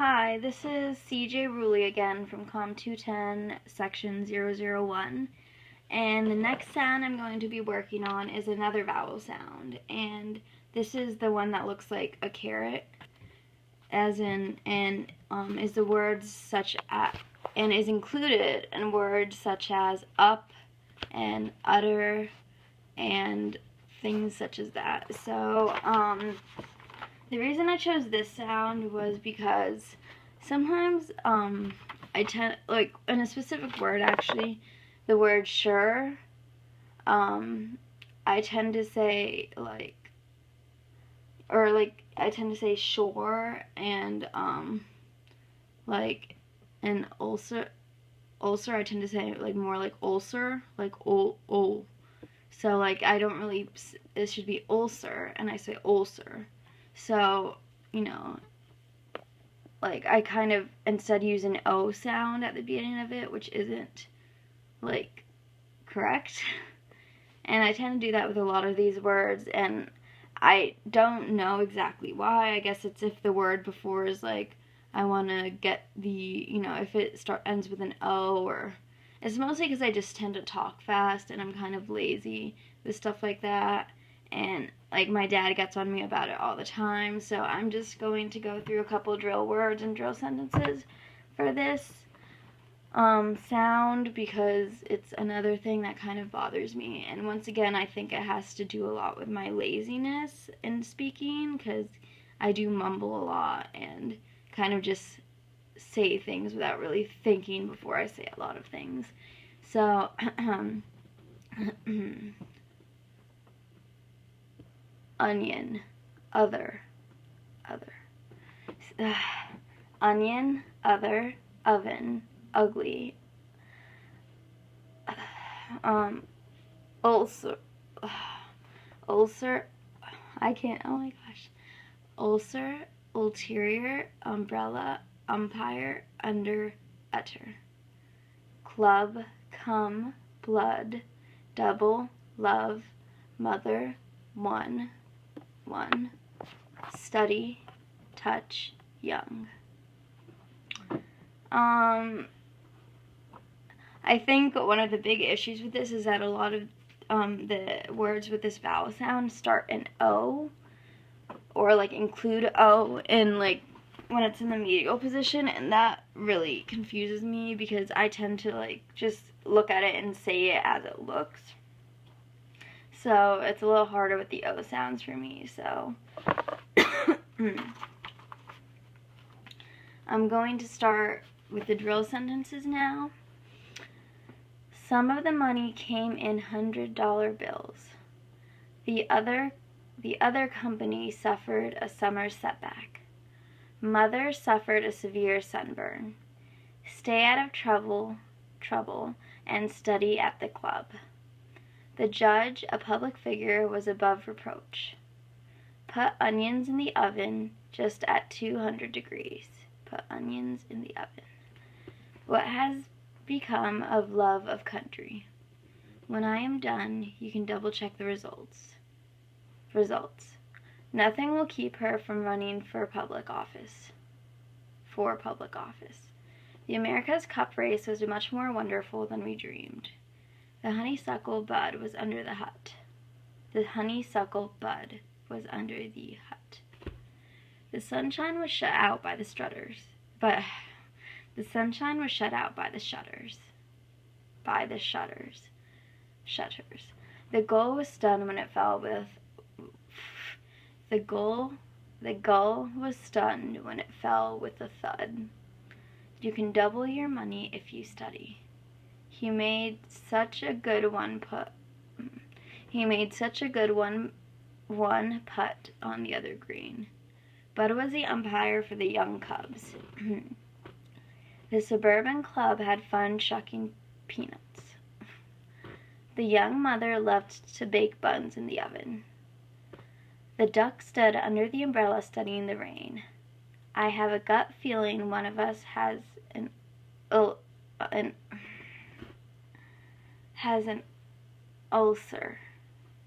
Hi, this is CJ Ruley again from Comm 210, section 001. And the next sound I'm going to be working on is another vowel sound. And this is the one that looks like a carrot, as in, and is the words such as, and is included in words such as up and utter and things such as that. So, the reason I chose this sound was because sometimes I tend, like, in a specific word actually, the word sure, I tend to say I tend to say sure, and like an ulcer I tend to say like more like ulcer, like oh. So like I don't really, it should be ulcer and I say ulcer. So, you know, like I kind of instead use an O sound at the beginning of it, which isn't like correct. And I tend to do that with a lot of these words, and I don't know exactly why. I guess it's if the word before is like, I want to get the, you know, if it ends with an O, or it's mostly because I just tend to talk fast and I'm kind of lazy with stuff like that. And like my dad gets on me about it all the time, so I'm just going to go through a couple drill words and drill sentences for this sound, because it's another thing that kind of bothers me. And once again, I think it has to do a lot with my laziness in speaking, because I do mumble a lot and kind of just say things without really thinking before I say a lot of things. So onion, other, onion, other, oven, ugly, ulcer, I can't, oh my gosh, ulcer, ulterior, umbrella, umpire, under, utter, club, come, blood, double, love, mother, one, study, touch, young. I think one of the big issues with this is that a lot of the words with this vowel sound start in O, or like include O in like when it's in the medial position, and that really confuses me because I tend to like just look at it and say it as it looks. So it's a little harder with the O sounds for me, so I'm going to start with the drill sentences now. Some of the money came in $100 bills. The other company suffered a summer setback. Mother suffered a severe sunburn. Stay out of trouble, and study at the club. The judge, a public figure, was above reproach. Put onions in the oven just at 200 degrees. Put onions in the oven. What has become of love of country? When I am done, you can double check the results. Nothing will keep her from running for public office. The America's Cup race was much more wonderful than we dreamed. The honeysuckle bud was under the hut. The honeysuckle bud was under the hut. The sunshine was shut out by the shutters. The sunshine was shut out by the shutters. The gull was stunned when it fell with. The gull was stunned when it fell with a thud. You can double your money if you study. He made such a good one putt on the other green. Bud was the umpire for the young cubs. The suburban club had fun shucking peanuts. The young mother loved to bake buns in the oven. The duck stood under the umbrella studying the rain. I have a gut feeling one of us has an ulcer.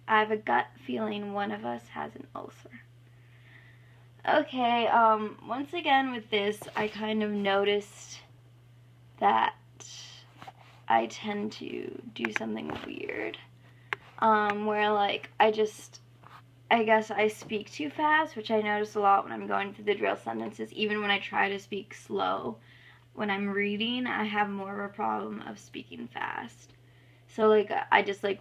I have a gut feeling one of us has an ulcer. Okay, once again with this, I kind of noticed that I tend to do something weird. Where, like, I guess I speak too fast, which I notice a lot when I'm going through the drill sentences. Even when I try to speak slow, when I'm reading, I have more of a problem of speaking fast. So, like, I just, like,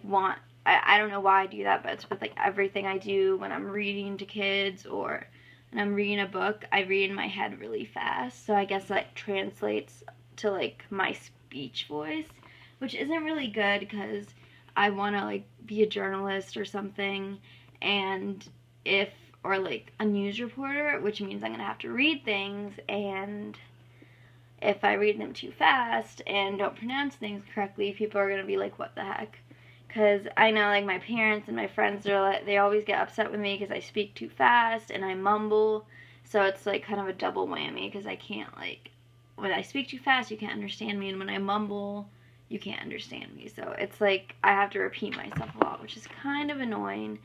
I don't know why I do that, but it's with, like, everything I do when I'm reading to kids or when I'm reading a book, I read in my head really fast. So I guess that translates to, like, my speech voice, which isn't really good because I want to, like, be a journalist or something, and or, like, a news reporter, which means I'm going to have to read things, and if I read them too fast and don't pronounce things correctly, people are going to be like, what the heck? Because I know, like, my parents and my friends, they always get upset with me because I speak too fast and I mumble. So it's, like, kind of a double whammy because I can't, like, when I speak too fast, you can't understand me. And when I mumble, you can't understand me. So it's, like, I have to repeat myself a lot, which is kind of annoying.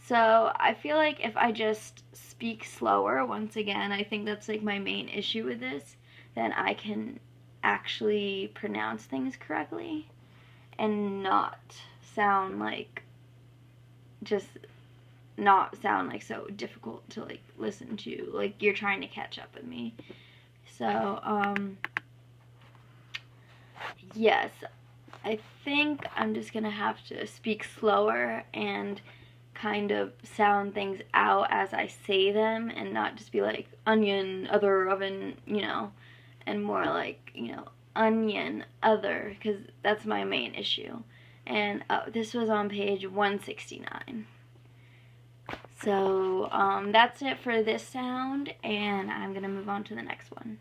So I feel like if I just speak slower, once again, I think that's, like, my main issue with this, then I can actually pronounce things correctly and not sound like so difficult to, like, listen to, like you're trying to catch up with me. So yes, I think I'm just gonna have to speak slower and kind of sound things out as I say them and not just be like onion, other, oven, and more like, onion, other, because that's my main issue. And this was on page 169. So that's it for this sound, and I'm going to move on to the next one.